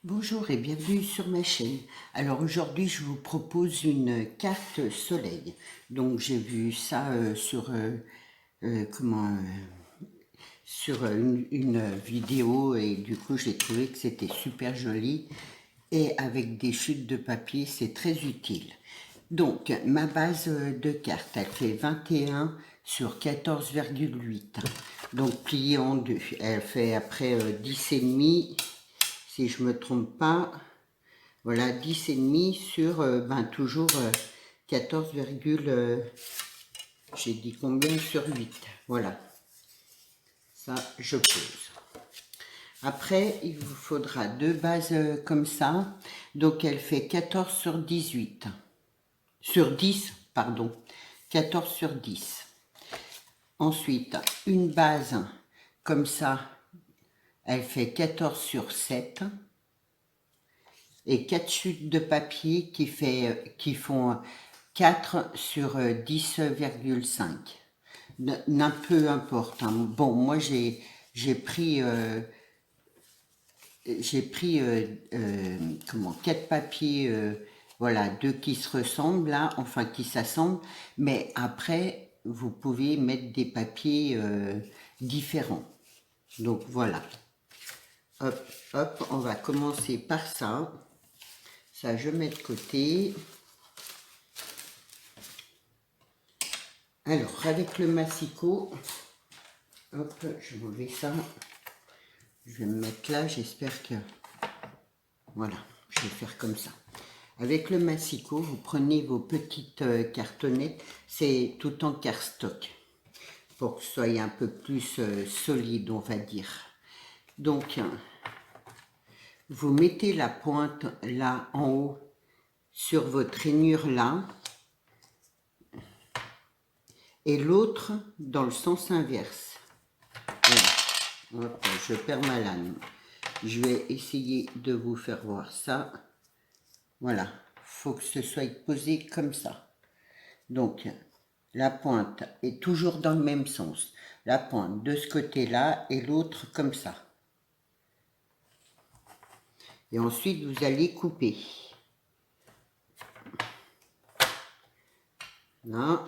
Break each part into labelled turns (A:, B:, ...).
A: Bonjour et bienvenue sur ma chaîne. Alors aujourd'hui je vous propose une carte soleil. Donc j'ai vu ça sur une vidéo et du coup j'ai trouvé que c'était super joli et avec des chutes de papier c'est très utile. Donc ma base de carte elle fait 21 sur 14,8. Donc pliée en deux. Elle fait après 10 et demi. Si je me trompe pas, voilà, 10 et demi sur, toujours 14, j'ai dit combien sur 8. Voilà, ça je pose. Après, il vous faudra deux bases comme ça. Donc, elle fait 14 sur 18. Sur 10, pardon. 14 sur 10. Ensuite, une base comme ça, elle fait 14 sur 7. Et 4 chutes de papier qui font 4 sur 10,5. Peu importe. Hein. Bon, moi j'ai pris 4 papiers, voilà, deux qui se ressemblent là, enfin qui s'assemblent, mais après vous pouvez mettre des papiers différents. Donc voilà. Hop, hop, on va commencer par ça. Ça, je mets de côté. Alors, avec le massicot, hop, je vais enlever ça. Je vais me mettre là, j'espère que... Voilà, je vais faire comme ça. Avec le massicot, vous prenez vos petites cartonnettes, c'est tout en cardstock, pour que ce soit un peu plus solide, on va dire. Donc, vous mettez la pointe là en haut sur votre rainure là, et l'autre dans le sens inverse. Voilà. Hop, je perds ma lame. Je vais essayer de vous faire voir ça. Voilà, faut que ce soit posé comme ça. Donc, la pointe est toujours dans le même sens. La pointe de ce côté-là et l'autre comme ça. Et ensuite, vous allez couper. Là.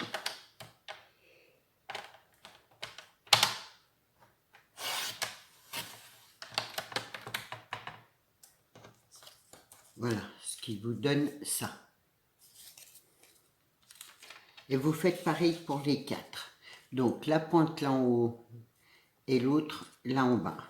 A: Voilà, ce qui vous donne ça. Et vous faites pareil pour les 4. Donc, la pointe là en haut et l'autre là en bas.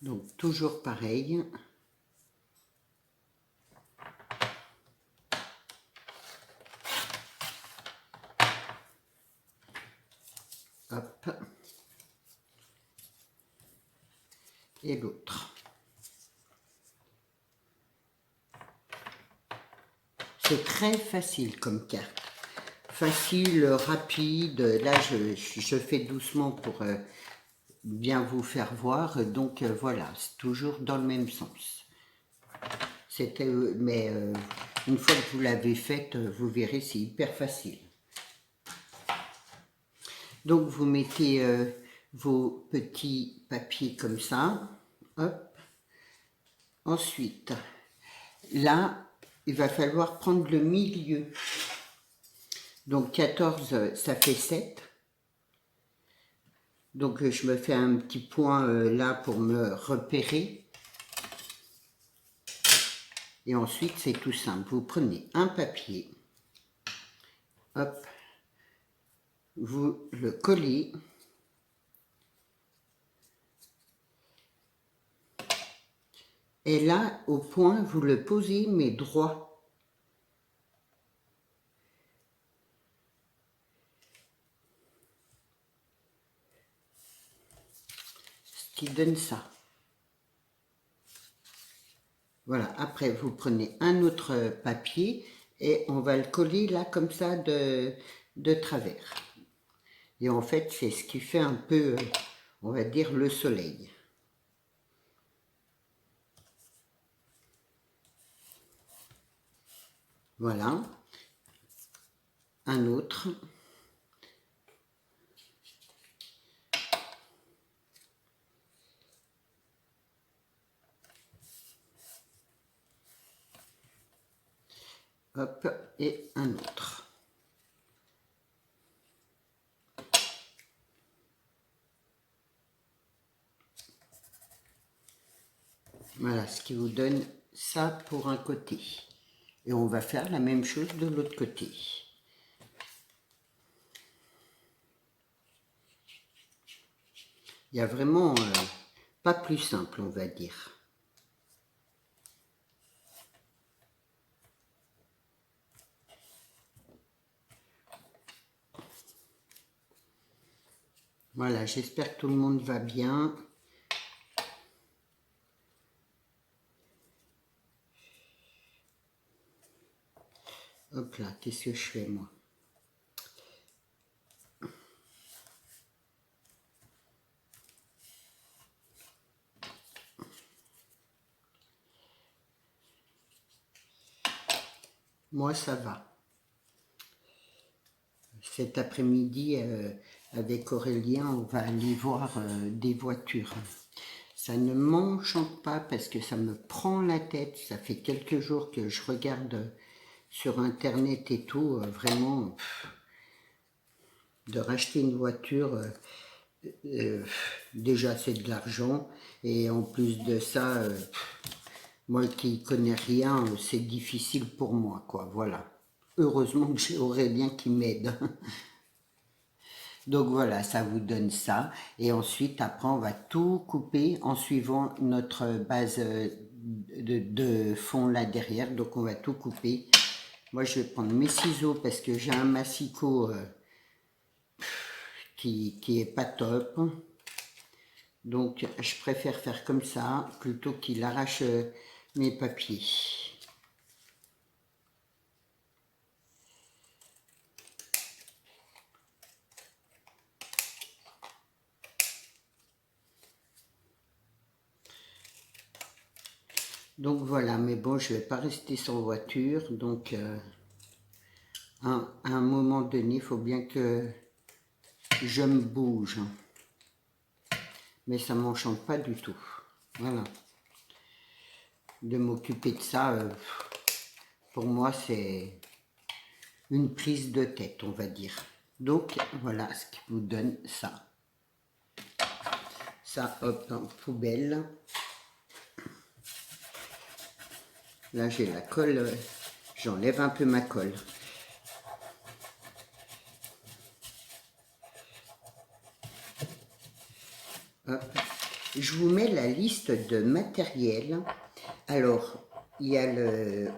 A: Donc, toujours pareil. Hop. Et l'autre. C'est très facile comme carte. Facile, rapide. Là, je fais doucement pour bien vous faire voir. Donc, voilà, c'est toujours dans le même sens. Mais une fois que vous l'avez faite, vous verrez, c'est hyper facile. Donc, vous mettez vos petits papiers comme ça. Hop. Ensuite, là, il va falloir prendre le milieu. Donc 14, ça fait 7. Donc je me fais un petit point là pour me repérer. Et ensuite, c'est tout simple. Vous prenez un papier. Hop. Vous le collez. Et là, au point, vous le posez, mais droit. Ce qui donne ça. Voilà, après vous prenez un autre papier et on va le coller là comme ça de travers. Et en fait, c'est ce qui fait un peu, on va dire, le soleil. Voilà. Un autre. Hop, et un autre. Voilà, ce qui vous donne ça pour un côté. Et on va faire la même chose de l'autre côté. Il n'y a vraiment pas plus simple, on va dire. Voilà, j'espère que tout le monde va bien. Hop là, qu'est-ce que je fais moi? Moi, ça va. Cet après-midi, avec Aurélien, on va aller voir des voitures. Ça ne m'enchante pas parce que ça me prend la tête. Ça fait quelques jours que je regarde sur Internet et tout. Vraiment, de racheter une voiture, déjà c'est de l'argent. Et en plus de ça, moi qui connais rien, c'est difficile pour moi, quoi. Voilà. Heureusement que j'ai Aurélien qui m'aide. Donc voilà, ça vous donne ça. Et ensuite, après, on va tout couper en suivant notre base de fond là derrière. Donc on va tout couper. Moi, je vais prendre mes ciseaux parce que j'ai un massicot qui est pas top. Donc, je préfère faire comme ça plutôt qu'il arrache mes papiers. Donc voilà, mais bon, je vais pas rester sans voiture. Donc, à un moment donné, il faut bien que je me bouge. Mais ça ne m'enchante pas du tout. Voilà. De m'occuper de ça, pour moi, c'est une prise de tête, on va dire. Donc, voilà ce qui vous donne ça. Ça, hop, en poubelle. Là, j'ai la colle. J'enlève un peu ma colle. Hop. Je vous mets la liste de matériel. Alors, il y a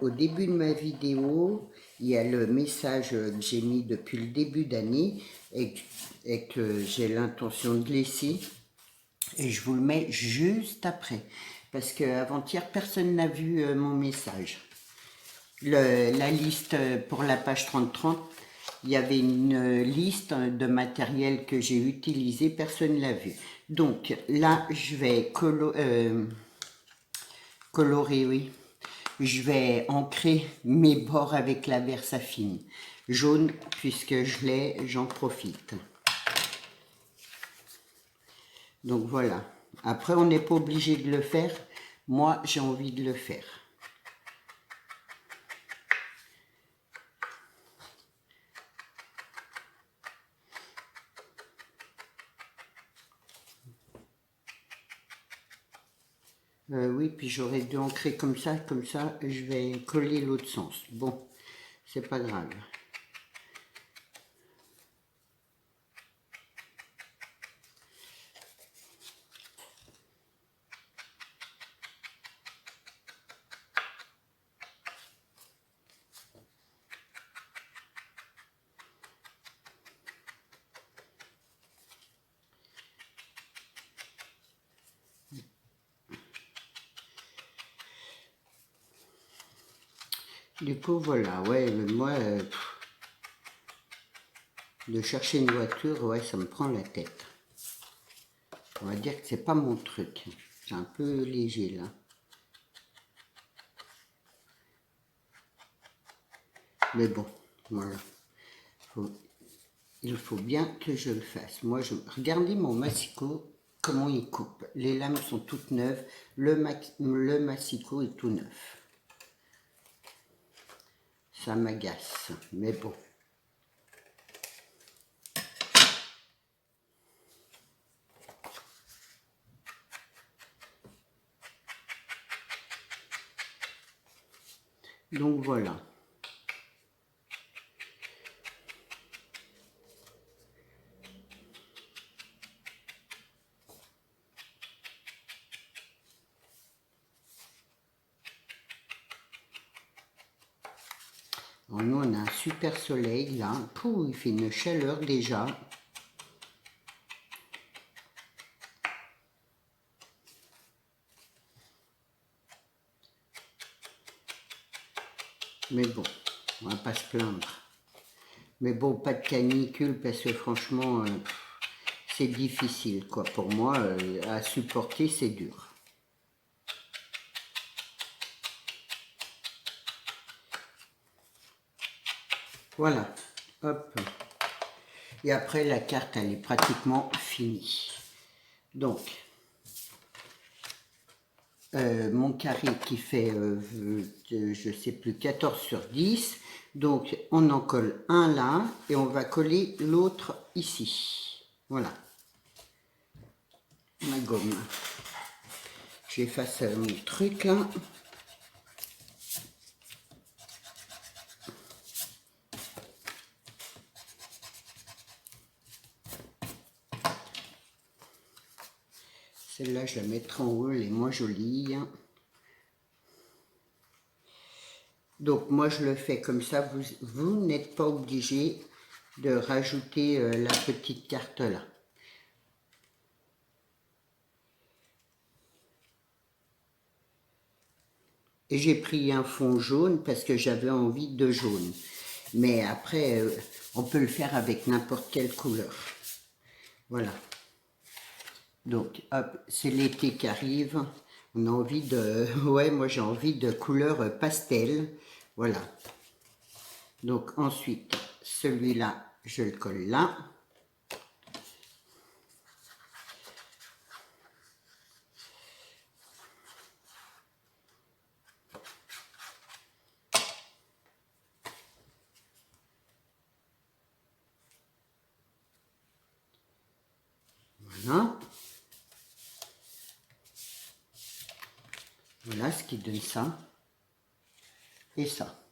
A: au début de ma vidéo, il y a le message que j'ai mis depuis le début d'année et que j'ai l'intention de laisser. Et je vous le mets juste après. Parce qu'avant-hier, personne n'a vu mon message. La liste pour la page 30-30, il y avait une liste de matériel que j'ai utilisé, personne ne l'a vu. Donc là, je vais colorer, oui. Je vais ancrer mes bords avec la Versafine jaune, puisque je l'ai, j'en profite. Donc voilà. Après, on n'est pas obligé de le faire. Moi, j'ai envie de le faire. Oui, puis j'aurais dû ancrer comme ça, je vais coller l'autre sens. Bon, c'est pas grave. Du coup, voilà, ouais, moi, de chercher une voiture, ouais, ça me prend la tête. On va dire que c'est pas mon truc. C'est un peu léger, là. Mais bon, voilà. Il faut bien que je le fasse. Moi, regardez mon massicot, comment il coupe. Les lames sont toutes neuves. Le massicot est tout neuf. Ça m'agace, mais bon. Donc voilà. Alors nous, on a un super soleil là. Pouh, il fait une chaleur déjà. Mais bon, on va pas se plaindre. Mais bon, pas de canicule parce que franchement, c'est difficile quoi. Pour moi, à supporter, c'est dur. Voilà, hop. Et après, la carte, elle est pratiquement finie. Donc, mon carré qui fait, je sais plus, 14 sur 10. Donc, on en colle un là et on va coller l'autre ici. Voilà. Ma gomme. J'efface mon truc là. Celle-là, je la mettrai en haut, elle est moins jolie. Donc, moi, je le fais comme ça. Vous n'êtes pas obligé de rajouter la petite carte là. Et j'ai pris un fond jaune parce que j'avais envie de jaune. Mais après, on peut le faire avec n'importe quelle couleur. Voilà. Donc, hop, c'est l'été qui arrive. On a envie de... Ouais, moi j'ai envie de couleur pastel. Voilà. Donc ensuite, celui-là, je le colle là. Voilà. Voilà ce qui donne ça. Et ça.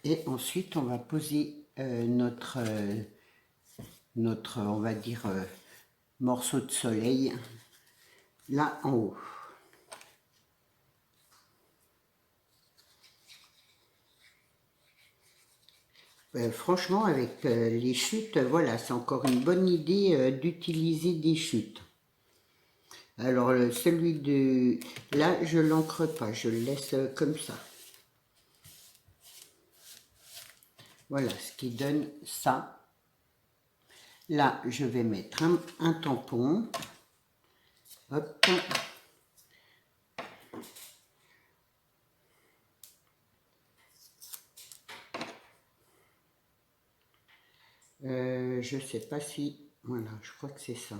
A: Et ensuite, on va poser notre, on va dire, morceau de soleil là en haut. Franchement, avec les chutes, voilà, c'est encore une bonne idée d'utiliser des chutes. Alors, celui de... Là, je ne l'encre pas, je le laisse comme ça. Voilà, ce qui donne ça. Là, je vais mettre un tampon. Hop. Je sais pas si... Voilà, je crois que c'est ça.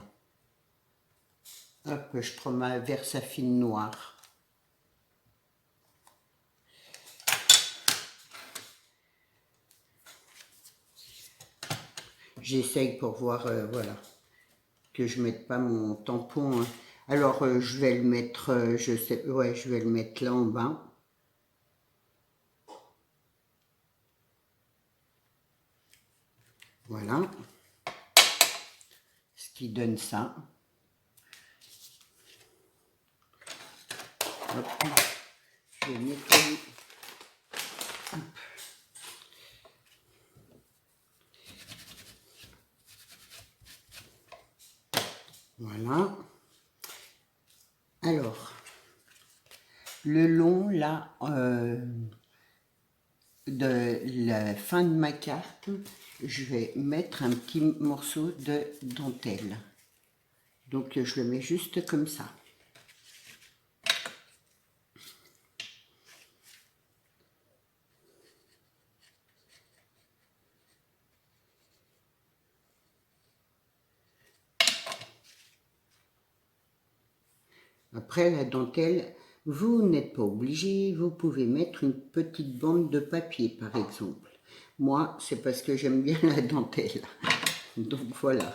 A: Hop, je prends ma Versafine noire. J'essaye pour voir, voilà, que je mette pas mon tampon. Hein. Alors, je vais le mettre, je sais, ouais, je vais le mettre là en bas. Voilà. Ce qui donne ça. Hop. Je vais nettoyer. Hop. Voilà. Alors, le long là de la fin de ma carte, je vais mettre un petit morceau de dentelle. Donc je le mets juste comme ça. Après la dentelle, vous n'êtes pas obligé, vous pouvez mettre une petite bande de papier par exemple. Moi, c'est parce que j'aime bien la dentelle. Donc voilà.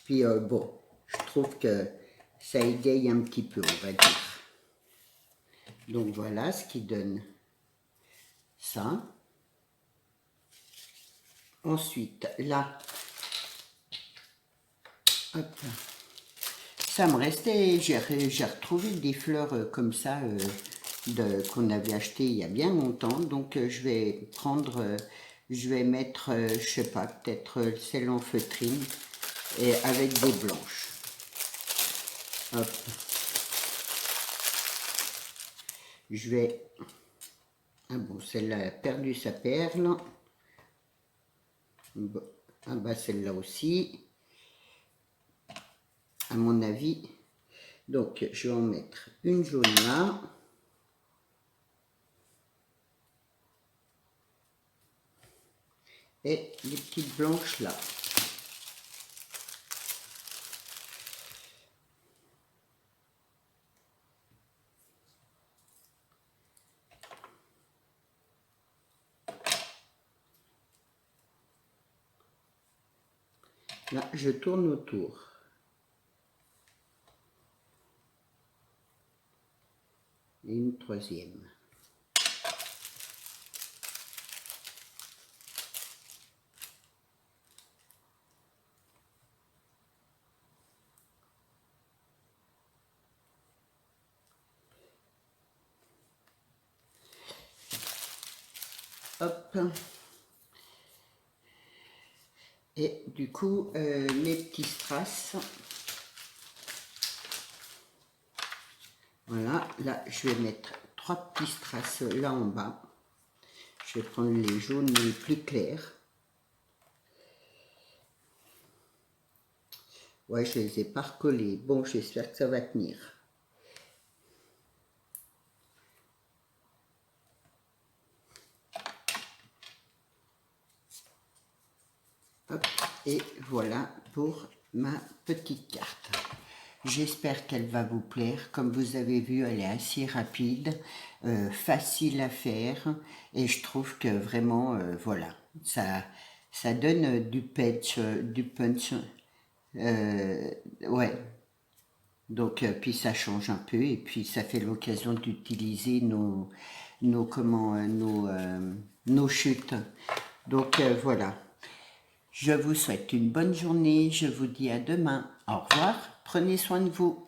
A: Puis bon, je trouve que ça égaye un petit peu, on va dire. Donc voilà ce qui donne ça. Ensuite, là, hop, ça me restait, j'ai retrouvé des fleurs comme ça qu'on avait acheté il y a bien longtemps. Donc je vais prendre, je vais mettre, je sais pas, peut-être celle en feutrine et avec des blanches. Hop. Je vais, ah bon, celle-là a perdu sa perle. Ah bah celle-là aussi, à mon avis. Donc je vais en mettre une jaune là. Et les petites blanches là. Là, je tourne autour. Et une troisième. Hop. Et du coup, les petits strass. Voilà, là, je vais mettre 3 petits strass là en bas. Je vais prendre les jaunes les plus clairs. Ouais, je les ai pas recollés. Bon, j'espère que ça va tenir. Hop, et voilà pour ma petite carte. J'espère qu'elle va vous plaire. Comme vous avez vu, elle est assez rapide, facile à faire. Et je trouve que vraiment, voilà, ça donne du punch. Ouais. Donc, puis ça change un peu. Et puis, ça fait l'occasion d'utiliser nos chutes. Donc, voilà. Je vous souhaite une bonne journée, je vous dis à demain. Au revoir, prenez soin de vous.